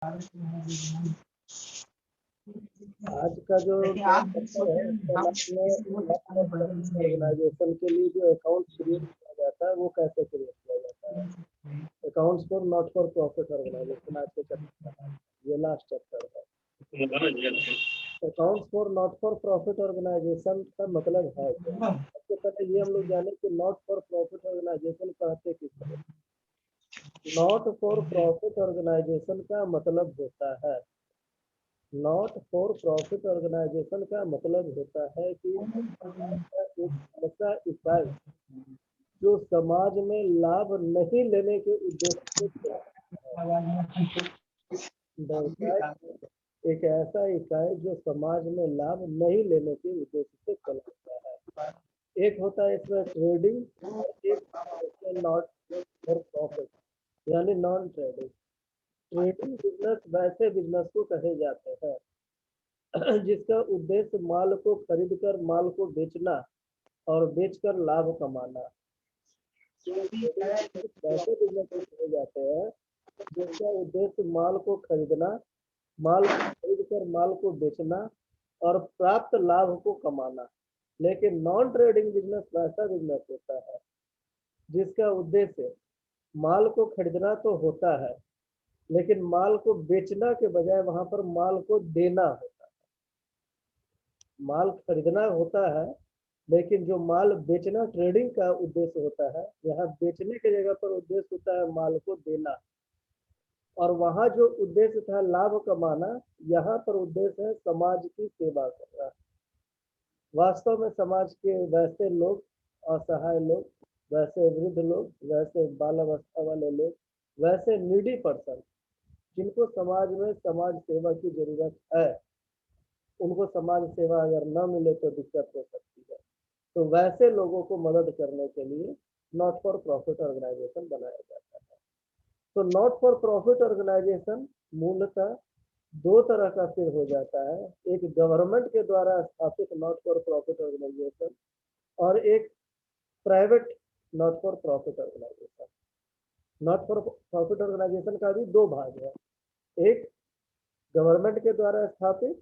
आज का जो सेक्टर है ऑर्गेनाइजेशन के लिए जो अकाउंट क्रिएट किया जाता है वो कैसे क्रिएट किया जाता है। Accounts for not for profit organisation आज के चैप्टर का ये लास्ट चैप्टर है। Accounts for not for profit organisation का मतलब है क्या। सबसे पहले ये हम लोग जाने कि नॉट फॉर प्रॉफिट ऑर्गेनाइजेशन कहते किसको। नॉट फॉर प्रॉफिट ऑर्गेनाइजेशन का मतलब होता है, नॉट फॉर प्रॉफिट ऑर्गेनाइजेशन का मतलब होता है कि एक ऐसा इकाई जो समाज में लाभ नहीं लेने के उद्देश्य से एक ऐसा इकाई जो समाज में लाभ नहीं लेने के उद्देश्य से चलाता है। एक होता है इसमें ट्रेडिंग और एक नॉट फॉर प्रॉफिट यानी नॉन ट्रेडिंग। ट्रेडिंग बिजनेस वैसे बिजनेस को कहे जाते हैं जिसका उद्देश्य माल को खरीदकर माल को बेचना और बेचकर लाभ कमाना। वैसे बिजनेस को कहे जाते हैं जिसका उद्देश्य माल को खरीदना, माल को खरीदकर माल को बेचना और प्राप्त लाभ को कमाना। लेकिन नॉन ट्रेडिंग बिजनेस वैसा बिजनेस होता है जिसका उद्देश्य माल को खरीदना तो होता है लेकिन माल को बेचना के बजाय वहां पर माल को देना होता है। माल खरीदना होता है लेकिन जो माल बेचना ट्रेडिंग का उद्देश्य होता है, यहाँ बेचने की जगह पर उद्देश्य होता है माल को देना। और वहां जो उद्देश्य था लाभ कमाना, यहाँ पर उद्देश्य है समाज की सेवा करना। वास्तव में समाज के वैसे लोग, असहाय लोग, वैसे वृद्ध लोग, वैसे बाल अवस्था वाले लोग, वैसे नीडी पर्सन जिनको समाज में समाज सेवा की जरूरत है, उनको समाज सेवा अगर न मिले तो दिक्कत हो सकती है। तो वैसे लोगों को मदद करने के लिए नॉट फॉर प्रॉफिट ऑर्गेनाइजेशन बनाया जाता है। तो नॉट फॉर प्रॉफिट ऑर्गेनाइजेशन मूलतः दो तरह का फिर हो जाता है, एक गवर्नमेंट के द्वारा स्थापित नॉट फॉर प्रॉफिट ऑर्गेनाइजेशन और एक private not for profit organisation. Not for profit organisation का भी दो भाग है, एक गवर्नमेंट के द्वारा स्थापित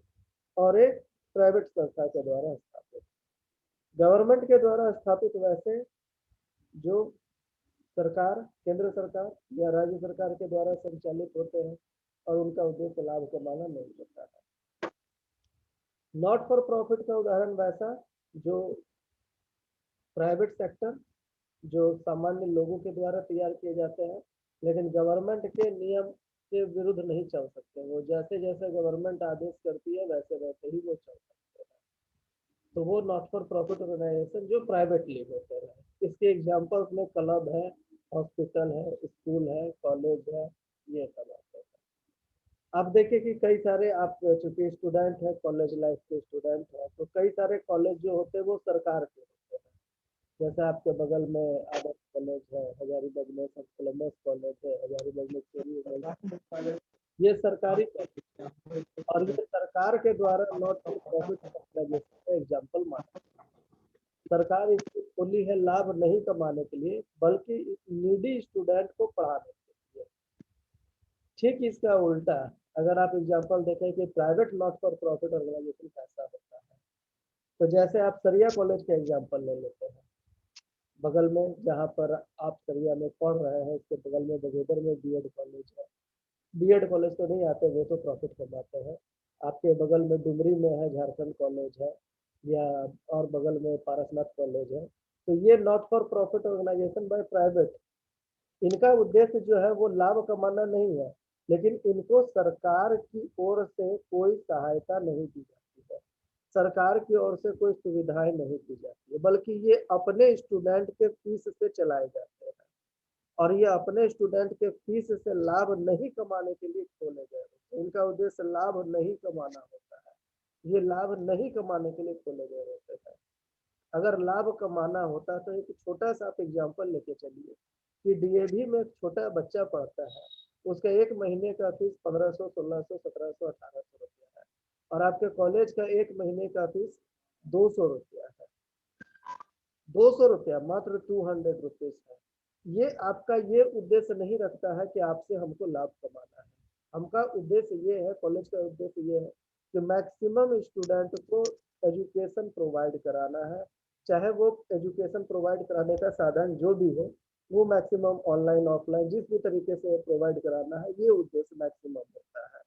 और एक प्राइवेट संस्था के द्वारा स्थापित। गवर्नमेंट के द्वारा स्थापित वैसे जो सरकार, केंद्र सरकार या राज्य सरकार के द्वारा संचालित होते हैं और उनका उद्देश्य लाभ कमाना नहीं होता है। नॉट फॉर प्रॉफिट का उदाहरण वैसा जो प्राइवेट सेक्टर, जो सामान्य लोगों के द्वारा तैयार किए जाते हैं लेकिन गवर्नमेंट के नियम के विरुद्ध नहीं चल सकते। वो जैसे जैसे गवर्नमेंट आदेश करती है वैसे वैसे ही वो चल सकते हैं। तो वो नॉट फॉर प्रॉफिट ऑर्गेनाइजेशन जो प्राइवेटली होते हैं। इसके एग्जाम्पल्स में क्लब है, हॉस्पिटल है, स्कूल है, कॉलेज है, ये सब आते हैं। आप देखिए कि कई सारे, आप चूंकि स्टूडेंट है, कॉलेज लाइफ के स्टूडेंट है, तो कई सारे कॉलेज जो होते हैं वो सरकार के होते हैं। जैसे आपके बगल में आदर्श कॉलेज है, हजारीबाग में सब कोलम्बस कॉलेज है, हजारीबाग में चेरी कॉलेज, ये सरकारी कॉलेज है और ये सरकार के द्वारा नॉट फॉर प्रॉफिट ऑर्गेनाइजेशन का एग्जाम्पल माना। सरकार इसको खोली है लाभ नहीं कमाने के लिए बल्कि नीडी स्टूडेंट को पढ़ाने के लिए। ठीक इसका उल्टा, अगर आप एग्जाम्पल देखें कि private not for profit organisation कैसा होता है, तो जैसे आप सरिया कॉलेज का एग्जाम्पल ले लेते हैं। बगल में जहाँ पर आप सरिया में पढ़ रहे हैं उसके बगल में बगोदर में बीएड कॉलेज है। बीएड कॉलेज तो नहीं आते, वो तो प्रॉफिट कमाते हैं। आपके बगल में डुमरी में है झारखंड कॉलेज है, या और बगल में पारसनाथ कॉलेज है। तो ये not for profit organisation by private, इनका उद्देश्य जो है वो लाभ कमाना नहीं है, लेकिन इनको सरकार की ओर से कोई सहायता नहीं दी जाती है, सरकार की ओर से कोई सुविधाएं नहीं दी जाती है, बल्कि ये अपने स्टूडेंट के फीस से चलाए जाते हैं। और ये अपने स्टूडेंट के फीस से लाभ नहीं कमाने के लिए खोले गए होते हैं। इनका उद्देश्य लाभ नहीं कमाना होता है, ये लाभ नहीं कमाने के लिए खोले गए होते हैं। अगर लाभ कमाना होता तो एक छोटा सा आप एग्जाम्पल लेके चलिए कि डीएवी में एक छोटा बच्चा पढ़ता है, उसका एक महीने का फीस 1500, 1600, 1700, 1800 रुपया है और आपके कॉलेज का एक महीने का फीस 200 रुपया है। 200 रुपया, मात्र 200 रुपीज है। ये आपका ये उद्देश्य नहीं रखता है कि आपसे हमको लाभ कमाना है, हमका उद्देश्य ये है, कॉलेज का उद्देश्य ये है कि मैक्सिमम स्टूडेंट को एजुकेशन प्रोवाइड कराना है। चाहे वो एजुकेशन प्रोवाइड कराने का साधन जो भी हो, वो मैक्सिमम ऑनलाइन ऑफलाइन जिस भी तरीके से प्रोवाइड कराना है, ये उद्देश्य मैक्सिमम होता है।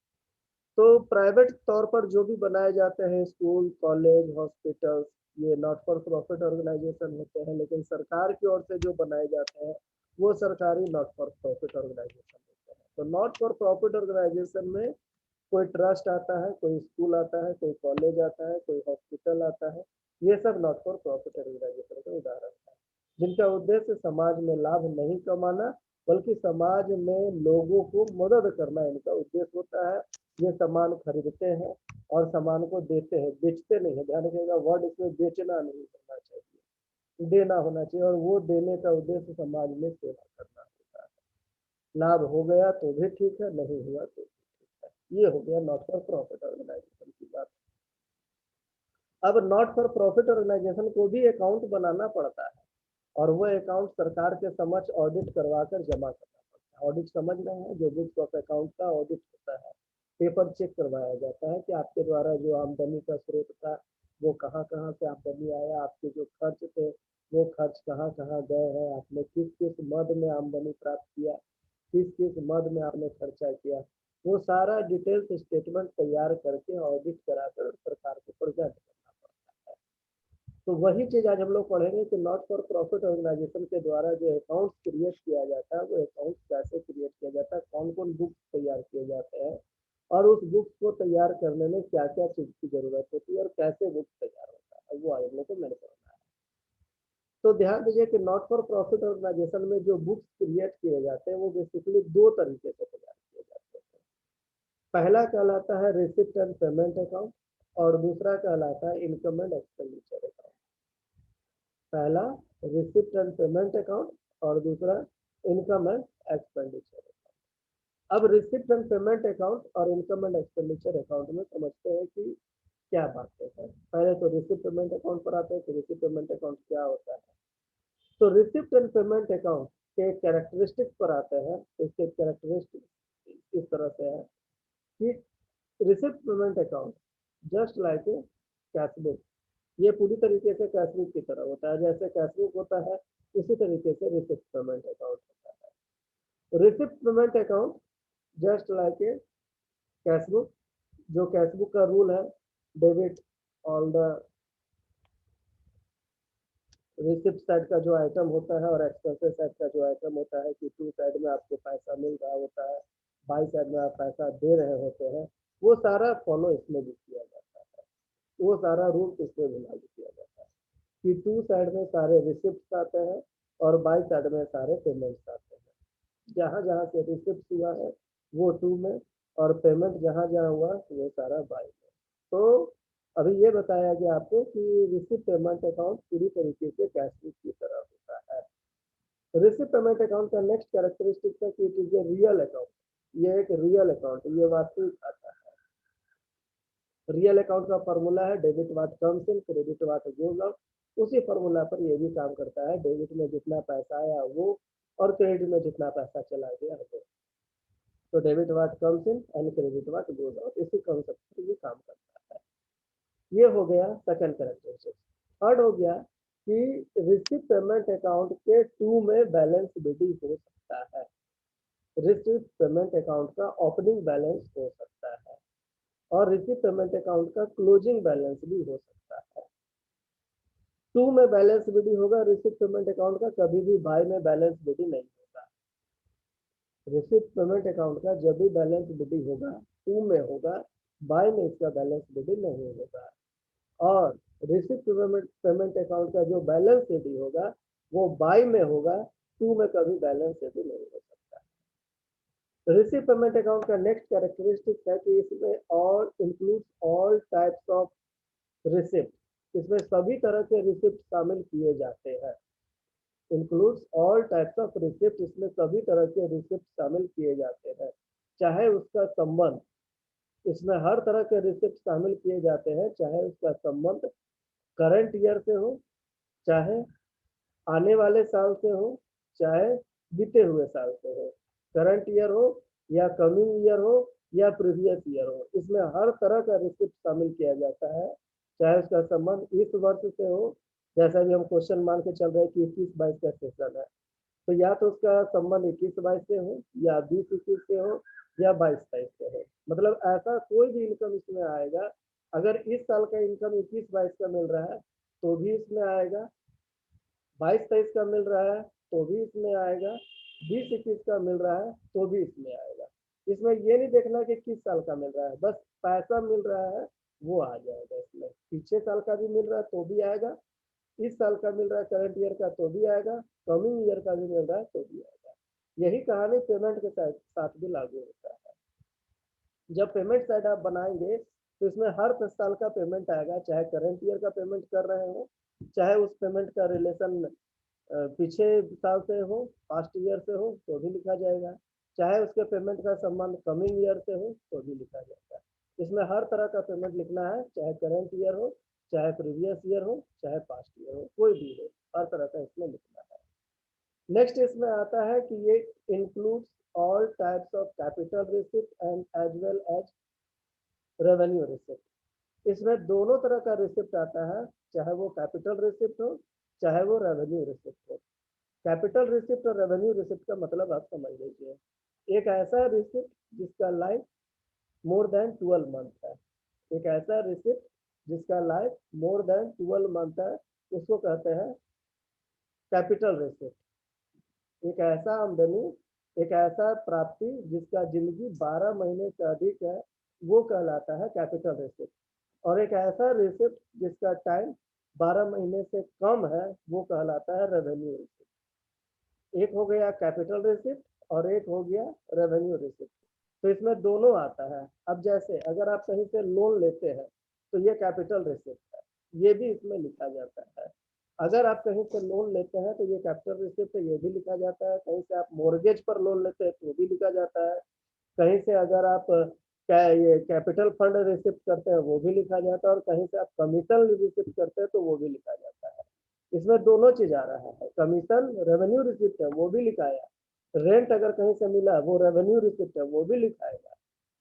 तो प्राइवेट तौर पर जो भी बनाए जाते हैं स्कूल, कॉलेज, हॉस्पिटल्स, ये नॉट फॉर प्रॉफिट ऑर्गेनाइजेशन होते हैं, लेकिन सरकार की ओर से जो बनाए जाते हैं वो सरकारी नॉट फॉर प्रॉफिट ऑर्गेनाइजेशन होते हैं। तो नॉट फॉर प्रॉफिट ऑर्गेनाइजेशन में कोई ट्रस्ट आता है, कोई स्कूल आता है, कोई कॉलेज आता है, कोई हॉस्पिटल आता है। ये सब नॉट फॉर प्रॉफिट ऑर्गेनाइजेशन का उदाहरण है, जिनका उद्देश्य समाज में लाभ नहीं कमाना बल्कि समाज में लोगों को मदद करना इनका उद्देश्य होता है। ये सामान खरीदते हैं और सामान को देते हैं, बेचते नहीं है। ध्यान रखिएगा, वर्ड इसमें बेचना नहीं होना चाहिए, देना होना चाहिए। और वो देने का उद्देश्य समाज में सेवा करना होता है। लाभ हो गया तो भी ठीक है, नहीं हुआ तो भी ठीक है। ये हो गया नॉट फॉर प्रॉफिट ऑर्गेनाइजेशन की बात। अब नॉट फॉर प्रॉफिट ऑर्गेनाइजेशन को भी अकाउंट बनाना पड़ता है, और वो अकाउंट सरकार के समक्ष ऑडिट करवा कर जमा करना पड़ता है। ऑडिट समझ रहे हैं, जो बुक्स ऑफ अकाउंट का ऑडिट होता है, पेपर चेक करवाया जाता है कि आपके द्वारा जो आमदनी का स्रोत था वो कहाँ कहाँ से आमदनी आया, आपके जो खर्च थे वो खर्च कहाँ कहाँ गए हैं, आपने किस किस मद में आमदनी प्राप्त किया, किस किस मद में आपने खर्चा किया, वो सारा डिटेल्स स्टेटमेंट तैयार करके ऑडिट कराकर सरकार को प्रेजेंट करना पड़ता है। तो वही चीज आज हम लोग पढ़ेंगे कि नॉट फॉर प्रॉफिट ऑर्गेनाइजेशन के द्वारा जो अकाउंट क्रिएट किया जाता है, वो अकाउंट कैसे क्रिएट किया जाता है, कौन कौन बुक्स तैयार किए जाते हैं, और उस बुक्स को तैयार करने में क्या क्या चीज की जरूरत होती है, और कैसे बुक्स तैयार होता है, वो आज हम लोग को मैंने करना है। तो ध्यान दीजिए कि नॉट फॉर प्रॉफिट ऑर्गेनाइजेशन में जो बुक्स क्रिएट किए जाते हैं वो बेसिकली दो तरीके से तैयार किए जाते हैं। पहला कहलाता है रिसिप्ट एंड पेमेंट अकाउंट, और दूसरा कहलाता है इनकम एंड एक्सपेंडिचर अकाउंट। पहला रिसिप्ट एंड पेमेंट अकाउंट, और दूसरा इनकम एंड एक्सपेंडिचर अकाउंट। अब रिसिप्ट एंड पेमेंट अकाउंट और इनकम एंड एक्सपेंडिचर अकाउंट में समझते हैं कि क्या बातें हैं। पहले तो रिसिप्ट पेमेंट अकाउंट पर आते हैं कि रिसिप्ट पेमेंट अकाउंट क्या होता है। तो रिसिप्ट एंड पेमेंट अकाउंट के कैरेक्टरिस्टिक्स पर आते हैं। इसके कैरेक्टरिस्टिक्स इस तरह से है कि receipt payment account just like a cashbook, ये पूरी तरीके से कैशबुक की तरह होता है। जैसे कैशबुक होता है उसी तरीके से रिसिप्ट पेमेंट अकाउंट होता है। Receipt payment account just like a cashbook, जो कैशबुक का रूल है, debit all the receipt side का जो आइटम होता है और एक्सपेंसेस साइड का जो आइटम होता है, कि टू साइड में आपको पैसा मिल रहा होता है, बाई साइड में आप पैसा दे रहे होते हैं, वो सारा फॉलो इसमें भी किया जाता है। वो सारा रूल इसमें भी लागू किया जाता है कि टू साइड में सारे रिसिप्ट आते हैं और बाई साइड में सारे पेमेंट्स आते हैं। जहाँ जहाँ से रिसिप्ट हुआ है वो टू में, और पेमेंट जहाँ जहाँ हुआ वो सारा बाई में। तो अभी ये बताया गया आपको कि रिसिप्ट पेमेंट अकाउंट पूरी तरीके से कैशबुक की तरह होता है। रिसिप्ट पेमेंट अकाउंट का नेक्स्ट कैरेक्टरिस्टिक है कि it is a real account. ये एक रियल अकाउंट, ये वास्तविक खाता है। रियल अकाउंट का फॉर्मूला है debit what comes in, credit what goes out. उसी फॉर्मूला पर ये भी काम करता है, डेबिट में जितना पैसा आया वो, और क्रेडिट में जितना पैसा चला गया वो। तो debit what comes in and credit what goes out, इसी कॉन्सेप्ट पर ये काम करता है। ये हो गया सेकंड कैरेक्टरिस्टिक। थर्ड हो गया कि रिसिप्ट पेमेंट अकाउंट के टू में बैलेंस बिल्डिंग हो सकता है। रिसिप्ट पेमेंट अकाउंट का ओपनिंग बैलेंस हो सकता है, और रिसिप्ट पेमेंट अकाउंट का क्लोजिंग बैलेंस भी हो सकता है। टू में बैलेंस बिल्डिंग होगा रिसिप्ट पेमेंट अकाउंट का, कभी भी बाय में बैलेंस बिल्डिंग नहीं होगा। रिसिप्ट पेमेंट अकाउंट का जब भी बैलेंस बिल्डिंग होगा टू में होगा, बाय में इसका बैलेंस बिल्डिंग नहीं होगा। और रिसिप्ट पेमेंट अकाउंट का जो बैलेंस शेडिंग होगा वो बाई में होगा, टू में कभी बैलेंस शेडिंग नहीं हो सकता। रिसिप्ट पेमेंट अकाउंट का नेक्स्ट कैरेक्टरिस्टिक है कि इसमें all includes all types of receipt, इसमें सभी तरह के रिसिप्ट शामिल किए जाते हैं। Includes all types of receipt, इसमें सभी तरह के रिसिप्ट शामिल किए जाते हैं। चाहे उसका संबंध, इसमें हर तरह के रिसिप्ट शामिल किए जाते हैं, चाहे उसका संबंध करंट ईयर से हो, चाहे आने वाले साल से हो, चाहे बीते हुए साल से हो। करंट ईयर हो या कमिंग ईयर हो या प्रीवियस ईयर हो, इसमें हर तरह का रिसिप्ट शामिल किया जाता है, चाहे उसका संबंध इस वर्ष से हो, जैसा भी हम क्वेश्चन मान के चल रहे हैं कि 21-22 का सेशन है, तो या तो उसका संबंध 21-22 से हो, या 20-21 से हो, या 22-23 से हो। मतलब ऐसा कोई भी इनकम इसमें आएगा, अगर इस साल का इनकम 21-22 का मिल रहा है तो भी इसमें आएगा, 22-23 का मिल रहा है तो भी इसमें आएगा, 20-21 का मिल रहा है तो भी इसमें आएगा। इसमें ये नहीं देखना कि किस साल का मिल रहा है, बस पैसा मिल रहा है वो आ जाएगा इसमें। पीछे साल का भी मिल रहा है तो भी आएगा, इस साल का मिल रहा है करंट ईयर का तो भी आएगा, कमिंग ईयर का भी मिल रहा है तो भी आएगा। यही कहानी पेमेंट के साथ भी लागू होता है। जब पेमेंट साइड आप बनाएंगे तो इसमें हर 10 साल का पेमेंट आएगा, चाहे करंट ईयर का पेमेंट कर रहे हो, चाहे उस पेमेंट का रिलेशन पीछे साल से हो, पास्ट ईयर से हो तो भी लिखा जाएगा, चाहे उसके पेमेंट का संबंध कमिंग ईयर से हो तो भी लिखा जाएगा। इसमें हर तरह का पेमेंट लिखना है, चाहे करंट ईयर हो, चाहे प्रीवियस ईयर हो, चाहे पास्ट ईयर हो, कोई भी हो, हर तरह का इसमें लिखना है। नेक्स्ट इसमें आता है कि ये includes all types of capital receipt and as well as revenue receipt. इसमें दोनों तरह का रिसिप्ट आता है, चाहे वो कैपिटल रिसिप्ट हो, चाहे वो रेवेन्यू रिसिप्ट हो। कैपिटल रिसिप्ट और रेवेन्यू रिसिप्ट का मतलब आप समझ लीजिए, एक ऐसा रिसिप्ट जिसका लाइफ मोर देन 12 मंथ है, एक ऐसा रिसिप्ट जिसका लाइफ मोर देन 12 मंथ है, उसको कहते हैं कैपिटल रिसिप्ट। एक ऐसा आमदनी, एक ऐसा प्राप्ति जिसका जिंदगी 12 महीने से अधिक है, वो कहलाता है कैपिटल रिसिप्ट। और एक ऐसा रिसिप्ट जिसका टाइम 12 महीने से कम है, वो कहलाता है रेवेन्यू रिसिप्ट। एक हो गया कैपिटल रिसिप्ट और एक हो गया रेवेन्यू रिसिप्ट। तो इसमें दोनों आता है। अब जैसे अगर आप कहीं से लोन लेते हैं तो ये कैपिटल रिसिप्ट है, ये भी इसमें लिखा जाता है। अगर आप कहीं से लोन लेते हैं तो ये कैपिटल रिसिप्ट है, ये भी लिखा जाता है। कहीं से आप मोर्गेज पर लोन लेते हैं तो भी लिखा जाता है। कहीं से अगर आप ये कैपिटल फंड रिसिप्ट करते हैं वो भी लिखा जाता है, और कहीं से आप कमीशन रिसिप्ट करते हैं तो वो भी लिखा जाता है। इसमें दोनों चीज आ रहा है, कमीशन रेवेन्यू रिसिप्ट है वो भी लिखाया, रेंट अगर कहीं से मिला वो रेवेन्यू रिसिप्ट है वो भी लिखाएगा,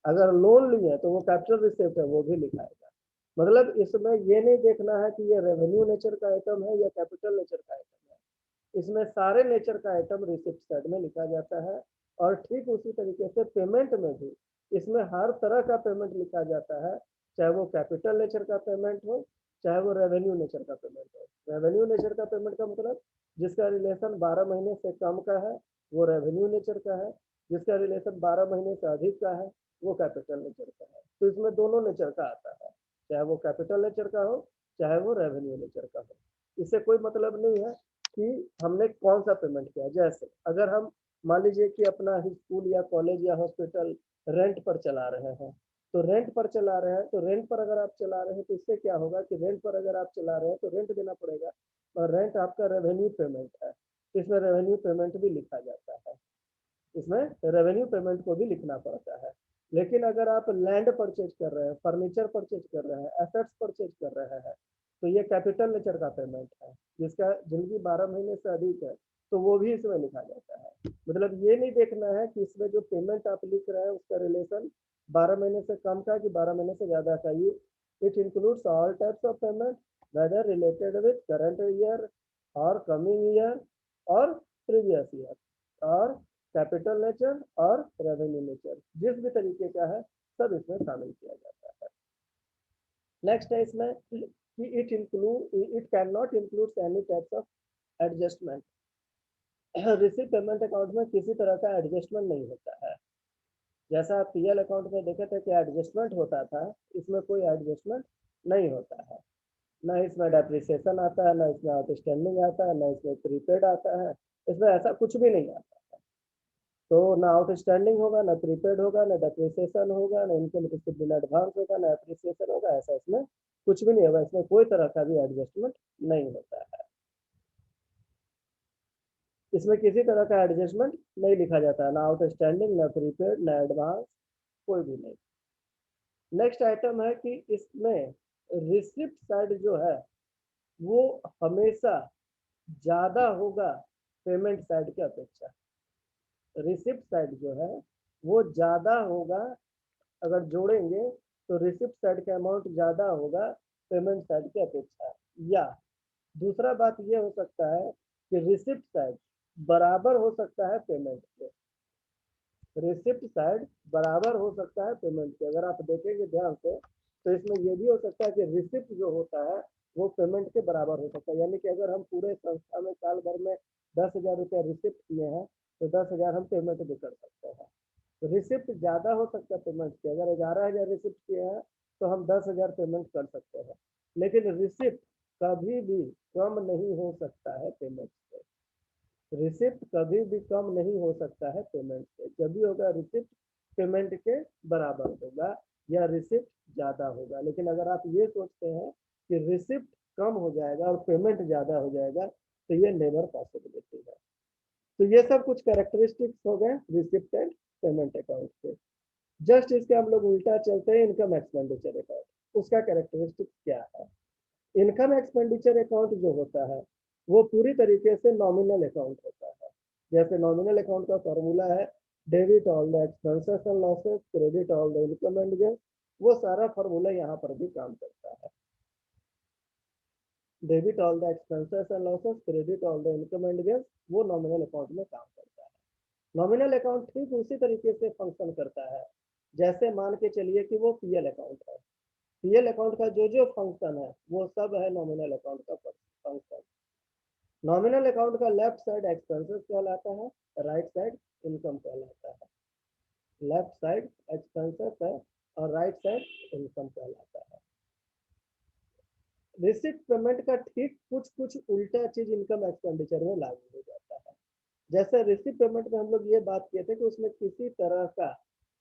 अगर लोन लिए तो वो कैपिटल रिसिप्ट है वो भी लिखाएगा। मतलब इसमें ये नहीं देखना है कि ये रेवेन्यू नेचर का आइटम है या कैपिटल नेचर का आइटम है, इसमें सारे नेचर का आइटम रिसिप्ट साइड में लिखा जाता है। और ठीक उसी तरीके से पेमेंट में भी इसमें हर तरह का पेमेंट लिखा जाता है, चाहे वो कैपिटल नेचर का पेमेंट हो, चाहे वो रेवेन्यू नेचर का पेमेंट हो। रेवेन्यू नेचर का पेमेंट का मतलब जिसका रिलेशन 12 महीने से कम का है वो रेवेन्यू नेचर का है, जिसका रिलेशन 12 महीने से अधिक का है वो कैपिटल नेचर का है। तो इसमें दोनों नेचर का आता है, चाहे वो कैपिटल नेचर का हो, चाहे वो रेवेन्यू नेचर का हो। इससे कोई मतलब नहीं है कि हमने कौन सा पेमेंट किया। जैसे अगर हम मान लीजिए कि अपना स्कूल या कॉलेज या हॉस्पिटल रेंट पर चला रहे हैं, तो रेंट पर चला रहे हैं, तो रेंट पर अगर आप चला रहे हैं तो इससे क्या होगा कि रेंट पर अगर आप चला रहे हैं तो रेंट देना पड़ेगा, और रेंट आपका रेवेन्यू पेमेंट है, तो इसमें रेवेन्यू पेमेंट भी लिखा जाता है, इसमें रेवेन्यू पेमेंट को भी लिखना पड़ता है। लेकिन अगर आप लैंड परचेज कर रहे हैं, फर्नीचर परचेज कर रहे हैं, एसेट्स परचेज कर रहे हैं, तो ये कैपिटल नेचर का पेमेंट है, जिसका जिंदगी 12 महीने से अधिक है, तो वो भी इसमें लिखा जाता है। मतलब ये नहीं देखना है कि इसमें जो पेमेंट आप लिख रहे हैं उसका रिलेशन 12 महीने से कम का कि 12 महीने से ज्यादा का। ये it includes all types of payment whether related with current year और कमिंग ईयर और प्रीवियस ईयर, और कैपिटल नेचर और रेवेन्यू नेचर, जिस भी तरीके का है सब इसमें शामिल किया जाता है। नेक्स्ट है इसमें कि it can not include any types of adjustment. Receipt payment account में किसी तरह का एडजस्टमेंट नहीं होता है। जैसा आप पीएल अकाउंट में देखे थे कि एडजस्टमेंट होता था, इसमें कोई एडजस्टमेंट नहीं होता है। ना इसमें डेप्रिसिएशन आता है, ना इसमें आउटस्टैंडिंग आता है, ना इसमें प्रीपेड आता है, इसमें ऐसा कुछ भी नहीं आता। तो ना आउटस्टैंडिंग होगा, ना प्रीपेड होगा, ना डेप्रिसिएशन होगा, ना इनकम रिसिप्ट इन एडवांस होगा, ना एप्रिसिएशन होगा, ऐसा इसमें कुछ भी नहीं होगा। इसमें कोई तरह का भी एडजस्टमेंट नहीं होता है, इसमें किसी तरह का एडजस्टमेंट नहीं लिखा जाता है, ना आउटस्टैंडिंग, ना प्रीपेड, ना एडवांस, कोई भी नहीं। नेक्स्ट आइटम है कि इसमें रिसिप्ट साइड जो है वो हमेशा ज्यादा होगा पेमेंट साइड की अपेक्षा। रिसिप्ट साइड जो है वो ज्यादा होगा अगर जोड़ेंगे तो रिसिप्ट साइड का अमाउंट ज़्यादा होगा पेमेंट साइड की अपेक्षा। या दूसरा बात ये हो सकता है कि रिसिप्ट साइड बराबर हो सकता है पेमेंट के, रिसिप्ट साइड बराबर हो सकता है पेमेंट के। अगर आप देखेंगे ध्यान से तो इसमें यह भी हो सकता है कि रिसिप्ट जो होता है वो पेमेंट के बराबर हो सकता है। यानी कि अगर हम पूरे संस्था में साल भर में 10,000 रुपया रिसिप्ट किए हैं तो 10,000 हम पेमेंट भी कर सकते हैं। तो रिसिप्ट ज़्यादा हो सकता है पेमेंट के। अगर 11,000 रिसिप्ट किए हैं तो हम 10,000 पेमेंट कर सकते हैं, लेकिन रिसिप्ट कभी भी कम नहीं हो सकता है पेमेंट से। रिसिप्ट कभी भी कम नहीं हो सकता है पेमेंट से। जब भी होगा रिसिप्ट पेमेंट के बराबर होगा या रिसिप्ट ज़्यादा होगा। लेकिन अगर आप ये सोचते हैं कि रिसिप्ट कम हो जाएगा और पेमेंट ज़्यादा हो जाएगा तो ये नेवर पॉसिबिलिटी है। तो ये सब कुछ कैरेक्टरिस्टिक्स हो गए रिसिप्ट एंड पेमेंट अकाउंट के। जस्ट इसके हम लोग उल्टा चलते हैं इनकम एक्सपेंडिचर अकाउंट। उसका कैरेक्टरिस्टिक्स क्या है? इनकम एक्सपेंडिचर अकाउंट जो होता है वो पूरी तरीके से नॉमिनल अकाउंट होता है। जैसे नॉमिनल अकाउंट का फॉर्मूला है debit all the expenses and losses, credit all the income and gain. वो सारा फॉर्मूला यहाँ पर भी काम करता है। Debit all the expenses and losses, credit all the income and gain, वो नॉमिनल अकाउंट में काम करता है। नॉमिनल अकाउंट ठीक उसी तरीके से फंक्शन करता है जैसे मान के चलिए कि वो पीएल अकाउंट है। पीएल अकाउंट का जो जो फंक्शन है वो सब है नॉमिनल अकाउंट का फंक्शन। नॉमिनल अकाउंट का लेफ्ट साइड एक्सपेंसेस कहलाता है, राइट साइड इनकम कहलाता है। लेफ्ट साइड एक्सपेंसेस है और राइट साइड इनकम कहलाता है। रिसिप्ट पेमेंट का ठीक कुछ कुछ उल्टा चीज इनकम एक्सपेंडिचर में लागू हो जाता है। जैसे रिसिप्ट पेमेंट में हम लोग ये बात किए थे कि उसमें किसी तरह का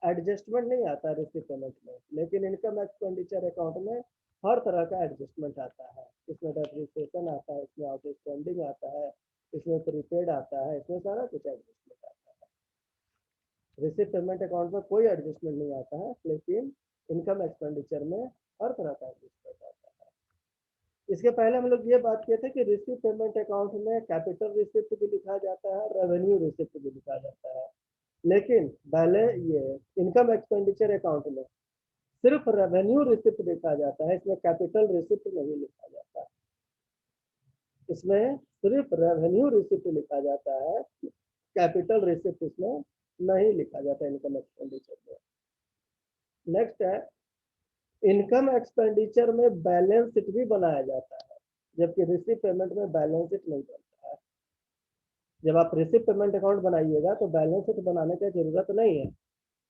एडजस्टमेंट नहीं आता रिसिप्ट पेमेंट में, लेकिन इनकम एक्सपेंडिचर अकाउंट में हर तरह का एडजस्टमेंट आता है। इसमें डेप्रिसिएशन आता है, इसमें आउटस्टैंडिंग आता है, इसमें प्रीपेड आता है, इसमें सारा कुछ एडजस्टमेंट आता है। रिसिप्ट पेमेंट अकाउंट में कोई एडजस्टमेंट नहीं आता है, लेकिन इनकम एक्सपेंडिचर में हर तरह का एडजस्टमेंट आता है। इसके पहले हम लोग ये बात किए थे कि रिसिप्ट पेमेंट अकाउंट में कैपिटल रिसिप्ट भी लिखा जाता है, रेवेन्यू रिसिप्ट भी लिखा जाता है। लेकिन पहले ये इनकम एक्सपेंडिचर अकाउंट में सिर्फ रेवेन्यू रिसिप्ट लिखा जाता है, इसमें कैपिटल रिसिप्ट नहीं लिखा जाता। इसमें सिर्फ रेवेन्यू रिसिप्ट लिखा जाता है, कैपिटल रिसिप्ट इसमें नहीं लिखा जाता इनकम एक्सपेंडिचर में। नेक्स्ट है इनकम एक्सपेंडिचर में बैलेंस शीट भी बनाया जाता है, जबकि रिसिप्ट पेमेंट में बैलेंस शीट नहीं बनता है। जब आप रिसिप्ट पेमेंट अकाउंट बनाइएगा तो बैलेंस शीट बनाने की जरूरत नहीं है,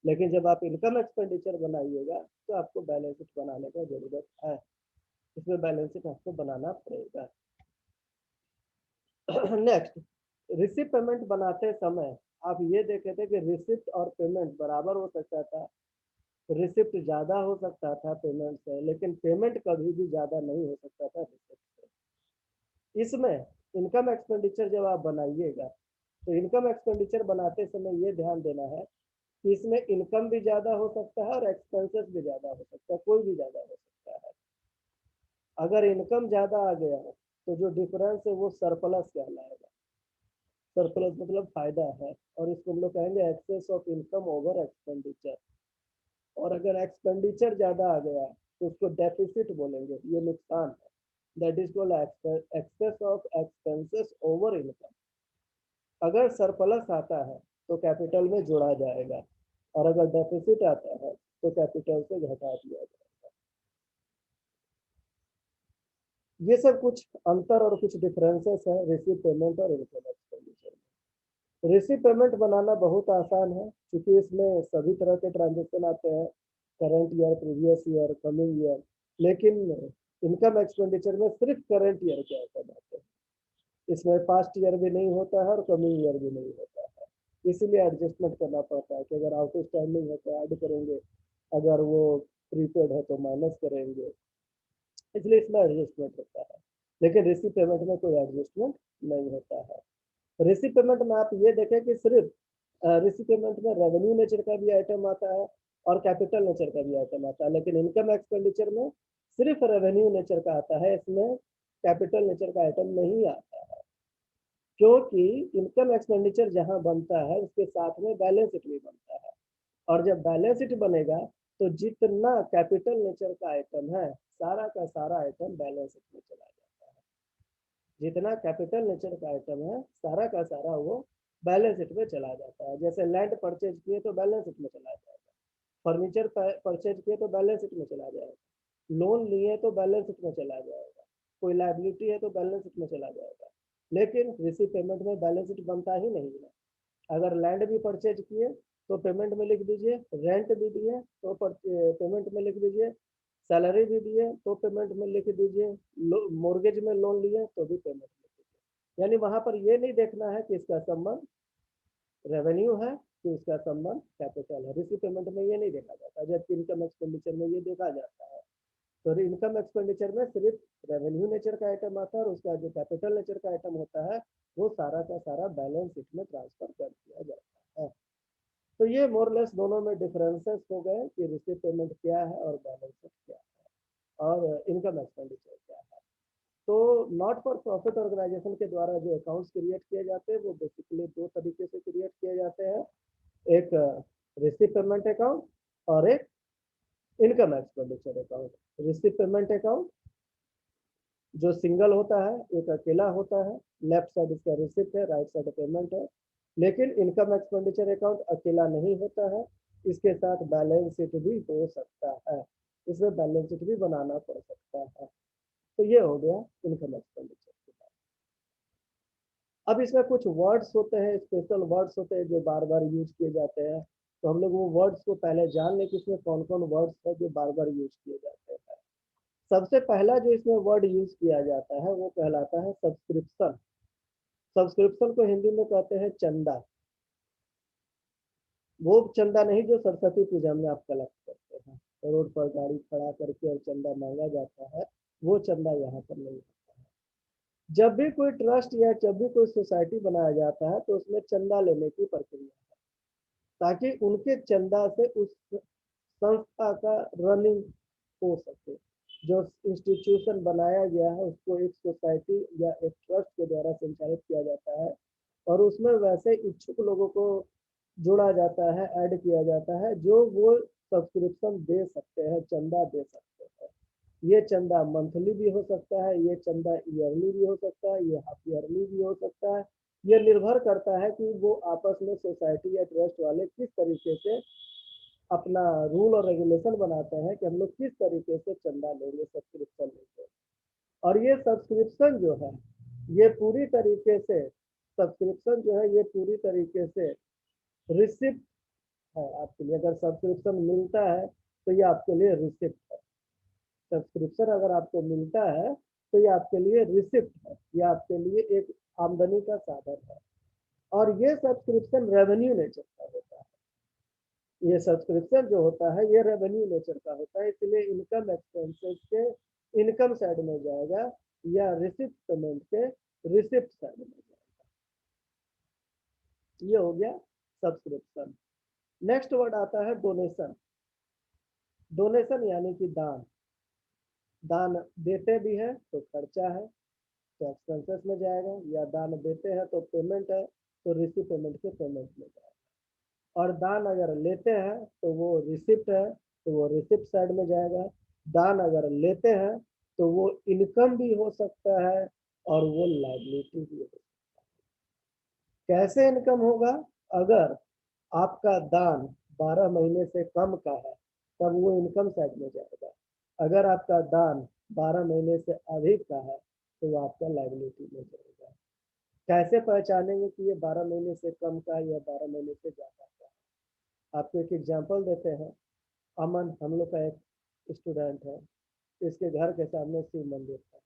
लेकिन जब आप इनकम एक्सपेंडिचर बनाइएगा तो आपको बैलेंस शीट बनाने की जरूरत है। इसमें बैलेंस शीट आपको बनाना पड़ेगा। नेक्स्ट, रिसिप्ट पेमेंट बनाते समय आप ये देखे थे कि रिसिप्ट और पेमेंट बराबर हो सकता था, रिसिप्ट ज्यादा हो सकता था पेमेंट से, लेकिन पेमेंट कभी भी ज्यादा नहीं हो सकता था रिसिप्ट से। इसमें इनकम एक्सपेंडिचर जब आप बनाइएगा तो इनकम एक्सपेंडिचर बनाते समय ये ध्यान देना है कि इसमें इनकम भी ज्यादा हो सकता है और एक्सपेंसेस भी ज्यादा हो सकता है, कोई भी ज्यादा हो सकता है। अगर इनकम ज्यादा आ गया तो जो डिफरेंस है वो सरप्लस कहलाएगा। सरप्लस मतलब फायदा है, और इसको हम लोग कहेंगे excess of income over expenditure. और अगर एक्सपेंडिचर ज्यादा आ गया तो उसको डेफिसिट बोलेंगे, ये नुकसान है। That is called excess of expenses over income. अगर सरप्लस आता है तो कैपिटल में जोड़ा जाएगा, और अगर डेफिसिट आता है तो कैपिटल से घटा दिया जाएगा। ये सब कुछ अंतर और कुछ डिफरेंसेस है रिसीव पेमेंट और इनकम एक्सपेंडिचर में। रिसीव पेमेंट बनाना बहुत आसान है क्योंकि इसमें सभी तरह के ट्रांजेक्शन आते हैं, current year, previous year, coming year. लेकिन इनकम एक्सपेंडिचर में सिर्फ करंट ईयर के आइटम आते हैं, इसमें पास्ट ईयर भी नहीं होता है और कमिंग ईयर भी नहीं होता है। इसीलिए एडजस्टमेंट करना पड़ता है कि अगर आउटस्टैंडिंग है तो ऐड करेंगे, अगर वो प्रीपेड है तो माइनस करेंगे, इसलिए इसमें एडजस्टमेंट होता है। लेकिन रिसीव पेमेंट में कोई एडजस्टमेंट नहीं होता है। रिसीव पेमेंट में आप ये देखें कि सिर्फ रिसीव पेमेंट में रेवेन्यू नेचर का भी आइटम आता है और कैपिटल नेचर का भी आइटम आता है, लेकिन इनकम एक्सपेंडिचर में सिर्फ रेवेन्यू नेचर का आता है, इसमें कैपिटल नेचर का आइटम नहीं आता है। क्योंकि इनकम एक्सपेंडिचर जहां बनता है उसके साथ में बैलेंस शीट भी बनता है, और जब बैलेंस शीट बनेगा तो जितना कैपिटल नेचर का आइटम है सारा का सारा आइटम बैलेंस शीट में चला जाता है। जितना कैपिटल नेचर का आइटम है सारा का सारा वो बैलेंस शीट में चला जाता है। जैसे लैंड परचेज किए तो बैलेंस शीट में चला जाएगा, फर्नीचर परचेज किए तो बैलेंस शीट में चला जाएगा, लोन लिए तो बैलेंस शीट में चला जाएगा, कोई लायबिलिटी है तो बैलेंस शीट में चला जाएगा। लेकिन रिसीव पेमेंट में बैलेंस शीट बनता ही नहीं है। अगर लैंड भी परचेज किए तो पेमेंट में लिख दीजिए, रेंट भी दिए तो पेमेंट में लिख दीजिए, सैलरी भी दिए तो पेमेंट में लिख दीजिए, मोर्गेज में लोन लिए तो भी पेमेंट में लिख दीजिए। यानी वहां पर ये नहीं देखना है कि इसका संबंध रेवेन्यू है कि उसका संबंध कैपिटल है। रिसीव पेमेंट में ये नहीं देखा जाता, जबकि इनकम एक्सपेंडिचर में ये देखा जाता है। तो इनकम एक्सपेंडिचर में सिर्फ रेवेन्यू नेचर का आइटम आता है और उसका जो कैपिटल नेचर का आइटम होता है वो सारा का सारा बैलेंस शीट में ट्रांसफर कर दिया जाता है। तो ये मोरलेस दोनों में डिफरेंसेस हो गए कि रिसीव पेमेंट क्या है और बैलेंस शीट क्या है और इनकम एक्सपेंडिचर क्या है। तो नॉट फॉर प्रॉफिट ऑर्गेनाइजेशन के द्वारा जो अकाउंट्स क्रिएट किए जाते हैं वो बेसिकली दो तरीके से क्रिएट किए जाते हैं, एक रिसीव पेमेंट अकाउंट और एक income expenditure account. Receive payment account जो सिंगल होता है, एक अकेला होता है, लेफ्ट साइड इसका रिसिप्ट है, राइट साइड पेमेंट है। लेकिन इनकम एक्सपेंडिचर अकाउंट अकेला नहीं होता है, इसके साथ बैलेंस शीट भी हो सकता है, इसमें बैलेंस शीट भी बनाना पड़ सकता है। तो ये हो गया इनकम एक्सपेंडिचर के बाद। अब इसमें कुछ वर्ड्स होते हैं, स्पेशल वर्ड्स होते हैं जो बार बार यूज किए जाते हैं। तो हम लोग वो वर्ड्स को पहले जान लें कि इसमें कौन कौन वर्ड्स है जो बार बार यूज किए जाते हैं। सबसे पहला जो इसमें वर्ड यूज किया जाता है वो कहलाता है सब्सक्रिप्शन। सब्सक्रिप्शन को हिंदी में कहते हैं चंदा। वो चंदा नहीं जो सरस्वती पूजा में आप कलेक्ट करते हैं, तो रोड पर गाड़ी खड़ा करके और चंदा मांगा जाता है, वो चंदा यहाँ पर नहीं होता है। जब भी कोई ट्रस्ट या जब भी कोई सोसाइटी बनाया जाता है तो उसमें चंदा लेने की प्रक्रिया है, ताकि उनके चंदा से उस संस्था का रनिंग हो सके। जो इंस्टीट्यूशन बनाया गया है उसको एक सोसाइटी या एक ट्रस्ट के द्वारा संचालित किया जाता है और उसमें वैसे इच्छुक लोगों को जोड़ा जाता है, ऐड किया जाता है जो वो सब्सक्रिप्शन दे सकते हैं, चंदा दे सकते हैं। ये चंदा मंथली भी हो सकता है, ये चंदा ईयरली भी हो सकता है, ये हाफ ईयरली भी हो सकता है। ये निर्भर करता है कि वो आपस में सोसाइटी या ट्रस्ट वाले किस तरीके से अपना रूल और रेगुलेशन बनाते हैं कि हम लोग किस तरीके से चंदा लेंगे, सब्सक्रिप्शन लेंगे। और ये सब्सक्रिप्शन जो है ये पूरी तरीके से सब्सक्रिप्शन जो है ये पूरी तरीके से रिसिप्ट है आपके लिए। अगर सब्सक्रिप्शन मिलता है तो ये आपके लिए रिसिप्ट है। सब्सक्रिप्शन अगर आपको मिलता है तो ये आपके लिए रिसिप्ट है, ये आपके लिए एक आमदनी का साधन है। और ये सब्सक्रिप्शन रेवेन्यू नेचर का होता है। ये सब्सक्रिप्शन जो होता है ये रेवेन्यू नेचर का होता है, इसलिए इनकम एक्सपेंसेस के इनकम साइड में जाएगा या रिसिप्ट पेमेंट के रिसिप्ट साइड में जाएगा। ये हो गया सब्सक्रिप्शन। नेक्स्ट वर्ड आता है डोनेशन। डोनेशन यानी कि दान। दान देते भी है तो खर्चा है तो एक्सपेंसेस में जाएगा, या दान देते हैं तो पेमेंट है तो रिसिप्ट पेमेंट के पेमेंट में जाएगा। और दान अगर लेते हैं तो वो रिसिप्ट है तो वो रिसिप्ट साइड में जाएगा। दान अगर लेते हैं तो वो इनकम भी हो सकता है और वो लायबिलिटी भी हो सकता है। कैसे इनकम होगा? अगर आपका दान 12 महीने से कम का है तब वो इनकम साइड में जाएगा। अगर आपका दान 12 महीने से अधिक का है तो वो आपका लायबिलिटी में जाएगा। कैसे पहचानेंगे कि ये 12 महीने से कम का है या 12 महीने से ज़्यादा का है? आपको एक एग्जांपल देते हैं। अमन हम लोग का एक स्टूडेंट है, इसके घर के सामने शिव मंदिर था।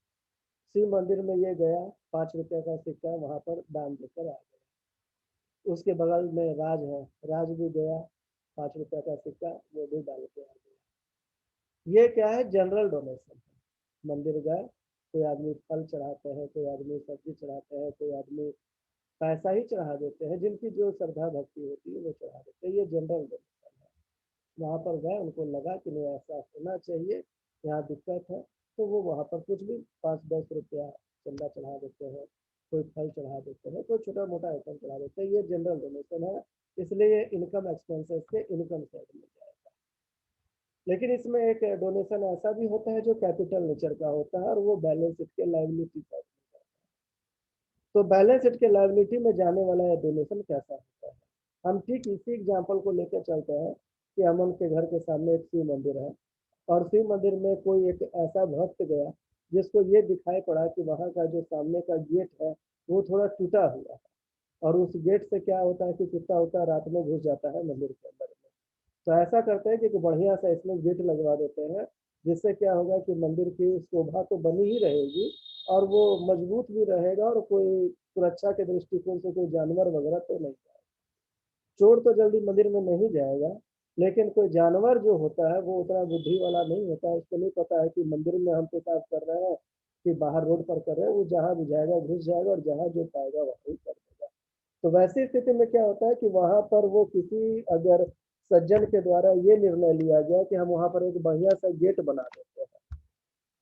शिव मंदिर में ये गया, 5 रुपये का सिक्का वहाँ पर दान देकर आ गया। उसके बगल में राज है, राज भी गया, 5 रुपये का सिक्का वो भी डाल के आ गया। ये क्या है? जनरल डोनेशन है। मंदिर गए, कोई आदमी फल चढ़ाते हैं, कोई आदमी सब्जी चढ़ाते हैं, कोई आदमी पैसा ही चढ़ा देते हैं, जिनकी जो श्रद्धा भक्ति होती है वो चढ़ा देते हैं। ये जनरल डोनेशन है। वहाँ पर गए, उनको लगा कि नहीं ऐसा होना चाहिए, यहाँ दिक्कत है, तो वो वहाँ पर कुछ भी 5-10 रुपया चंदा चढ़ा देते हैं, कोई फल चढ़ा देते हैं, कोई छोटा मोटा आइटम चढ़ा देते हैं। ये जनरल डोनेशन है, इसलिए ये इनकम एक्सपेंसेस के इनकम साइड में जाएगा। लेकिन इसमें एक डोनेशन ऐसा भी होता है जो कैपिटल नेचर का होता है और वो बैलेंस शीट के लायबिलिटी का। तो बैलेंस शीट के लायबिलिटी में जाने वाला ये डोनेशन कैसा होता है, हम ठीक इसी एग्जांपल को लेकर चलते हैं कि अमन के घर के सामने एक शिव मंदिर है और शिव मंदिर में कोई एक ऐसा भक्त गया जिसको ये दिखाई पड़ा कि वहाँ का जो सामने का गेट है वो थोड़ा टूटा हुआ है और उस गेट से क्या होता है कि कुत्ता उत्ता रात में घुस जाता है मंदिर के अंदर में। तो ऐसा करते हैं कि बढ़िया सा इसमें गेट लगवा देते हैं जिससे क्या होगा कि मंदिर की शोभा तो बनी ही रहेगी और वो मजबूत भी रहेगा और कोई सुरक्षा के दृष्टिकोण से कोई जानवर वगैरह तो नहीं जाएगा। चोर तो जल्दी मंदिर में नहीं जाएगा, लेकिन कोई जानवर जो होता है वो उतना बुद्धि वाला नहीं होता है, उसको नहीं पता है कि मंदिर में हम पेशाब कर रहे हैं कि बाहर रोड पर कर रहे हैं, वो जहाँ भी जाएगा घुस जाएगा और जहाँ जो पाएगा वहीं कर देगा। तो वैसी स्थिति में क्या होता है कि वहां पर वो किसी अगर सज्जन के द्वारा ये निर्णय लिया गया कि हम वहां पर एक बढ़िया सा गेट बना देते हैं,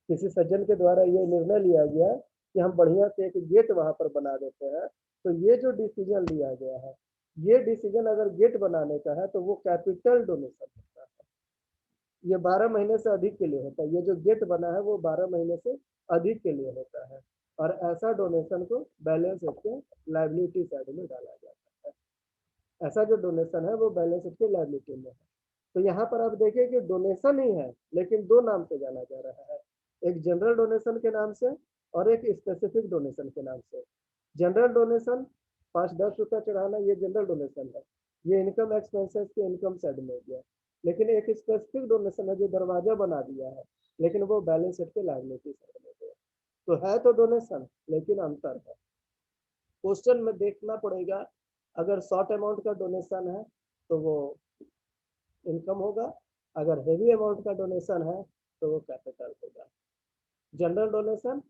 किसी सज्जन के द्वारा ये निर्णय लिया गया कि हम बढ़िया से एक गेट वहां पर बना देते हैं, तो ये जो डिसीजन लिया गया है, ये डिसीजन अगर गेट बनाने का है तो वो कैपिटल डोनेशन होता है। ये 12 महीने से अधिक के लिए होता है, ये जो गेट बना है वो 12 महीने से अधिक के लिए होता है और ऐसा डोनेशन को बैलेंस शीट के लायबिलिटी साइड में डाला जाता है। ऐसा जो डोनेशन है वो बैलेंस शीट के लायबिलिटी में है। तो यहाँ पर आप देखिए कि डोनेशन ही है लेकिन दो नाम से जाना जा रहा है, एक जनरल डोनेशन के नाम से और एक स्पेसिफिक डोनेशन के नाम से। जनरल डोनेशन 5-10 रुपया चढ़ाना ये जनरल डोनेशन है, ये इनकम एक्सपेंसेस के इनकम साइड में हो गया। लेकिन एक स्पेसिफिक डोनेशन है जो दरवाजा बना दिया है लेकिन वो बैलेंस शीट के लायबिलिटी साइड में गया। तो है तो डोनेशन लेकिन अंतर है। क्वेश्चन में देखना पड़ेगा, अगर शॉर्ट अमाउंट का डोनेशन है तो वो इनकम होगा, अगर हेवी अमाउंट का डोनेशन है तो वो कैपिटल होगा। जनरल डोनेशन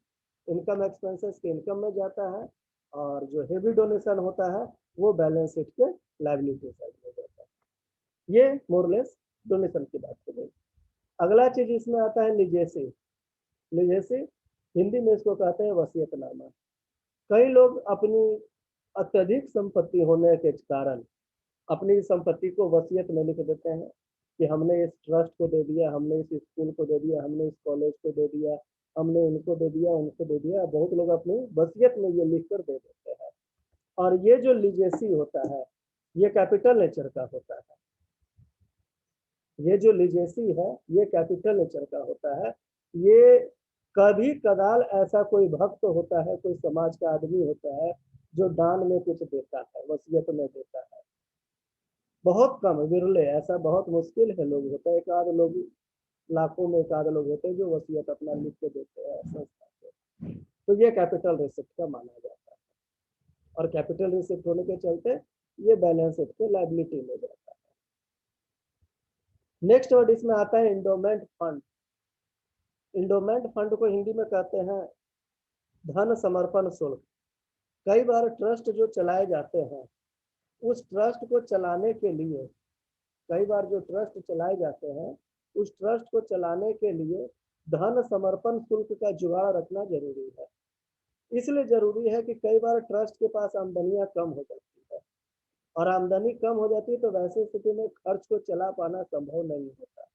इनकम एक्सपेंसेस के इनकम में जाता है और जो हेवी डोनेशन होता है वो बैलेंस शीट के लायबिलिटी साइड में जाता है। ये मोरलेस डोनेशन की बात करें। अगला चीज इसमें आता है लिजेसी। लिजेसी हिंदी में इसको कहते हैं वसीयतनामा। कई लोग अपनी अत्यधिक संपत्ति होने के कारण अपनी संपत्ति को वसीयत में लिख देते हैं कि हमने इस ट्रस्ट को दे दिया, हमने इस स्कूल को दे दिया, हमने इस कॉलेज को दे दिया, हमने इनको दे दिया, उनको दे दिया। बहुत लोग अपनी वसीयत में ये लिख कर दे देते हैं और ये जो लीजेसी होता है ये कैपिटल नेचर का होता है। ये जो लीजेसी है ये कैपिटल नेचर का होता है। ये कभी कदाल ऐसा कोई भक्त होता है, कोई समाज का आदमी होता है जो दान में कुछ देता है, वसीयत में देता है। बहुत कम, विरले, ऐसा बहुत मुश्किल है लोग होता है, एक आध लोग, लाखों में एक आध लोग होते हैं जो वसीयत अपना लिख के देते हैं संस्था को। तो ये कैपिटल रिसिप्ट का माना जाता है और कैपिटल रिसिप्ट होने के चलते ये बैलेंस शीट के लायबिलिटी में जाता है। नेक्स्ट वर्ड इसमें आता है इंडोमेंट फंड। इंडोमेंट फंड को हिंदी में कहते हैं धन समर्पण शुल्क। कई बार ट्रस्ट जो चलाए जाते हैं उस ट्रस्ट को चलाने के लिए, कई बार जो ट्रस्ट चलाए जाते हैं उस ट्रस्ट को चलाने के लिए धन समर्पण शुल्क का जुगाड़ रखना जरूरी है। इसलिए जरूरी है कि कई बार ट्रस्ट के पास आमदनियां कम हो जाती है और आमदनी कम हो जाती है तो वैसी स्थिति में खर्च को चला पाना संभव नहीं होता है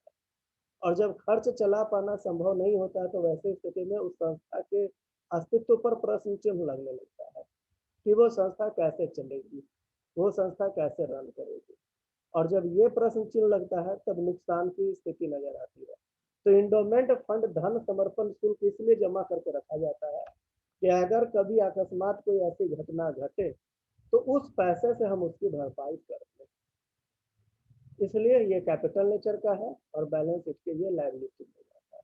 और जब खर्च चला पाना संभव नहीं होता है तो वैसी स्थिति में उस संस्था के अस्तित्व पर प्रश्न चिन्ह लगने लगता है कि वो संस्था कैसे चलेगी, वो संस्था कैसे रन करेगी। और जब ये प्रश्न चिन्ह लगता है तब नुकसान की स्थिति नजर आती है। तो इंडोमेंट फंड धन समर्पण शुल्क इसलिए जमा करके रखा जाता है कि अगर कभी अकस्मात कोई ऐसी घटना घटे तो उस पैसे से हम उसकी भरपाई कर दें। इसलिए ये कैपिटल नेचर का है और बैलेंस शीट के लिए लायबिलिटी में जाता है।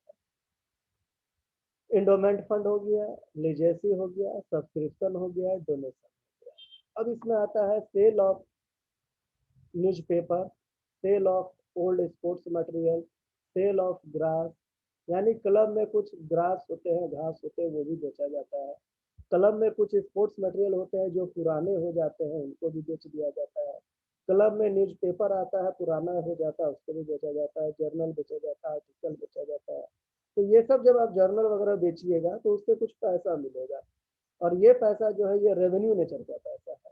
इंडोमेंट फंड हो गया, लीजेसी हो गया, सब्सक्रिप्शन हो गया, डोनेशन हो गया। अब इसमें आता है sale of newspaper, sale of old sports material, sale of grass, यानी क्लब में कुछ ग्रास होते हैं, घास होते हैं, वो भी बेचा जाता है। क्लब में कुछ स्पोर्ट्स मटेरियल होते हैं जो पुराने हो जाते हैं, उनको भी बेच दिया जाता है। क्लब में न्यूज़पेपर आता है, पुराना हो जाता है, उसको भी बेचा जाता है। जर्नल बेचा जाता है, आर्टिकल बेचा जाता है। तो ये सब जब आप जर्नल वगैरह बेचिएगा तो उससे कुछ पैसा मिलेगा और ये पैसा जो है ये रेवेन्यू नेचर का पैसा है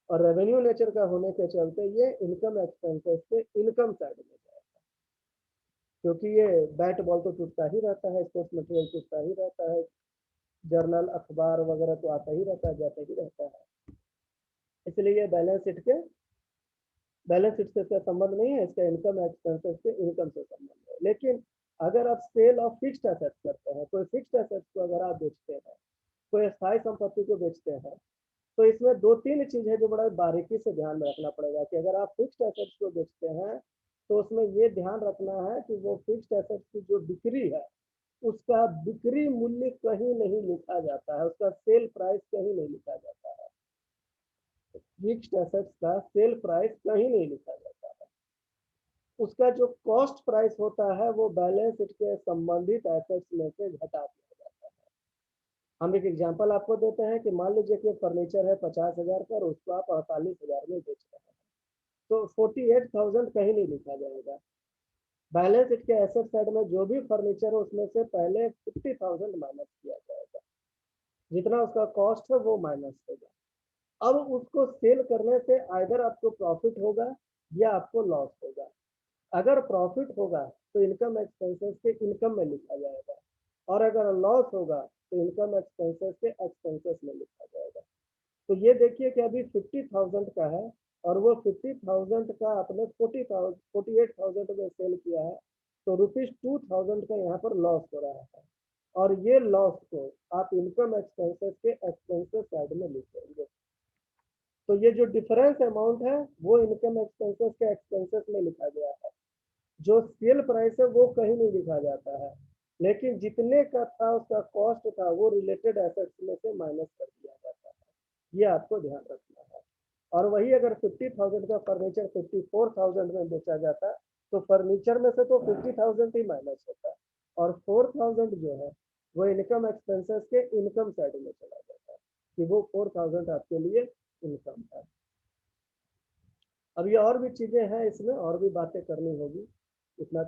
और रेवेन्यू नेचर का होने के चलते ये इनकम एक्सपेंसेस के इनकम साइड में जाएगा क्योंकि ये बैट बॉल तो टूटता ही रहता है, स्पोर्ट्स मटेरियल टूटता ही रहता है, जर्नल अखबार वगैरह तो आता ही रहता है, जाता ही रहता है। इसलिए ये बैलेंस शीट से इसका संबंध नहीं है, इसका इनकम एक्सपेंसेस के इनकम से संबंध है। लेकिन अगर आप सेल ऑफ फिक्स्ड एसेट्स करते हैं, कोई फिक्स्ड एसेट्स को अगर आप बेचते हैं, कोई स्थायी संपत्ति को बेचते हैं, तो इसमें दो तीन चीज है जो बड़ा बारीकी से ध्यान में रखना पड़ेगा कि अगर आप फिक्स्ड एसेट्स को बेचते हैं तो उसमें ये ध्यान रखना है कि वो फिक्स्ड एसेट्स की जो बिक्री है उसका बिक्री मूल्य कहीं नहीं लिखा जाता है, उसका सेल प्राइस कहीं नहीं लिखा जाता है। फिक्स्ड एसेट्स का सेल प्राइस कहीं नहीं लिखा जाता है। उसका जो कॉस्ट प्राइस होता है वो बैलेंस शीट के संबंधित एसेट्स में से घटा दिया जाता है। हम एक एग्जांपल आपको देते हैं कि मान लीजिए कि फर्नीचर है 50,000 का और उसको आप 48,000 में बेच रहे हैं, तो 48,000 कहीं नहीं लिखा जाएगा। बैलेंस शीट के एसेट साइड में जो भी फर्नीचर है उसमें से पहले 50,000 माइनस किया जाएगा, जितना उसका कॉस्ट है वो माइनस होगा। अब उसको सेल करने से आइदर आपको प्रॉफिट होगा या आपको लॉस होगा। अगर प्रॉफिट होगा तो इनकम एक्सपेंसेस के इनकम में लिखा जाएगा, और अगर लॉस होगा तो इनकम एक्सपेंसेस के एक्सपेंसेस में लिखा जाएगा। तो ये देखिए कि अभी 50,000 का है और वो 50,000 का आपने 48,000 में सेल किया है, तो ₹2,000 का यहाँ पर लॉस हो रहा है, और ये लॉस को आप इनकम एक्सपेंसेस के एक्सपेंसेस साइड में लिखेंगे। तो ये जो डिफरेंस अमाउंट है वो इनकम एक्सपेंसेस के एक्सपेंसेस में लिखा गया है। जो सेल प्राइस है वो कहीं नहीं लिखा जाता है, लेकिन जितने का था उसका कॉस्ट था वो रिलेटेड एसेट्स में से माइनस कर दिया जाता है। ये आपको ध्यान रखना है। और वही अगर 50,000 का फर्नीचर 54,000 में बेचा जाता तो फर्नीचर में से तो 50,000 ही माइनस होता, और 4,000 जो है वो इनकम एक्सपेंसेस के इनकम साइड में चला जाता है कि वो 4,000 आपके लिए इनकम है। अब ये और भी चीजें हैं, इसमें और भी बातें करनी होगी, इतना